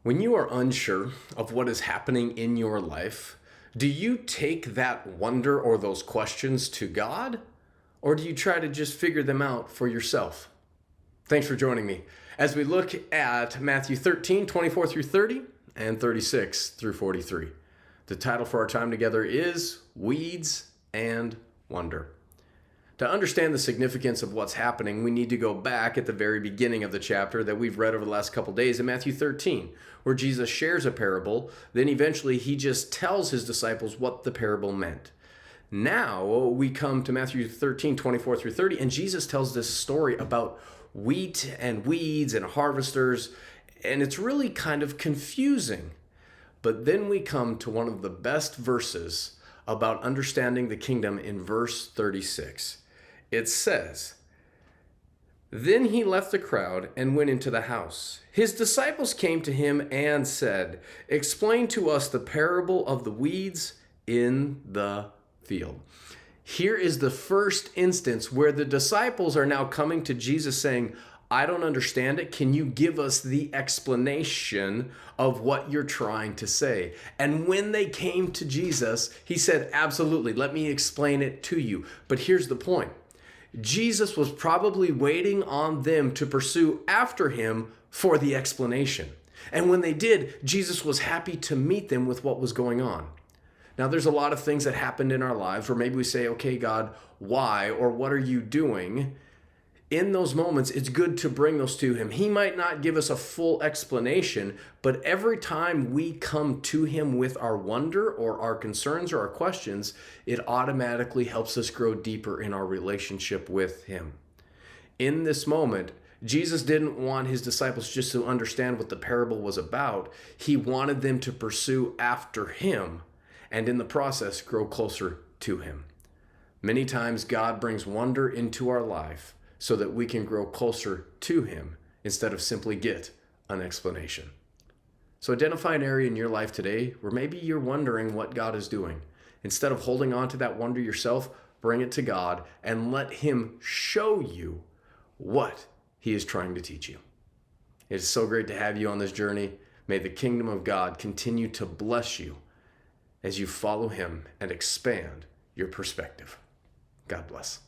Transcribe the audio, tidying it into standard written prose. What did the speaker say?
When you are unsure of what is happening in your life, do you take that wonder or those questions to God? Or do you try to just figure them out for yourself? Thanks for joining me as we look at Matthew 13, 24 through 30, and 36 through 43. The title for our time together is Weeds and Wonder. To understand the significance of what's happening, we need to go back at the very beginning of the chapter that we've read over the last couple days in Matthew 13, where Jesus shares a parable. Then eventually he just tells his disciples what the parable meant. Now we come to Matthew 13, 24 through 30, and Jesus tells this story about wheat and weeds and harvesters, and it's really kind of confusing. But then we come to one of the best verses about understanding the kingdom in verse 36. It says, "Then he left the crowd and went into the house. His disciples came to him and said, 'Explain to us the parable of the weeds in the field.'" Here is the first instance where the disciples are now coming to Jesus saying, "I don't understand it. Can you give us the explanation of what you're trying to say?" And when they came to Jesus, he said, "Absolutely, let me explain it to you." But here's the point. Jesus was probably waiting on them to pursue after him for the explanation. And when they did, Jesus was happy to meet them with what was going on. Now, there's a lot of things that happened in our lives where maybe we say, "Okay, God, why?" or "What are you doing?" In those moments, it's good to bring those to him. He might not give us a full explanation, but every time we come to him with our wonder or our concerns or our questions, it automatically helps us grow deeper in our relationship with him. In this moment, Jesus didn't want his disciples just to understand what the parable was about. He wanted them to pursue after him and in the process grow closer to him. Many times God brings wonder into our life so that we can grow closer to him instead of simply get an explanation. So identify an area in your life today where maybe you're wondering what God is doing. Instead of holding on to that wonder yourself, bring it to God and let him show you what he is trying to teach you. It is so great to have you on this journey. May the kingdom of God continue to bless you as you follow him and expand your perspective. God bless.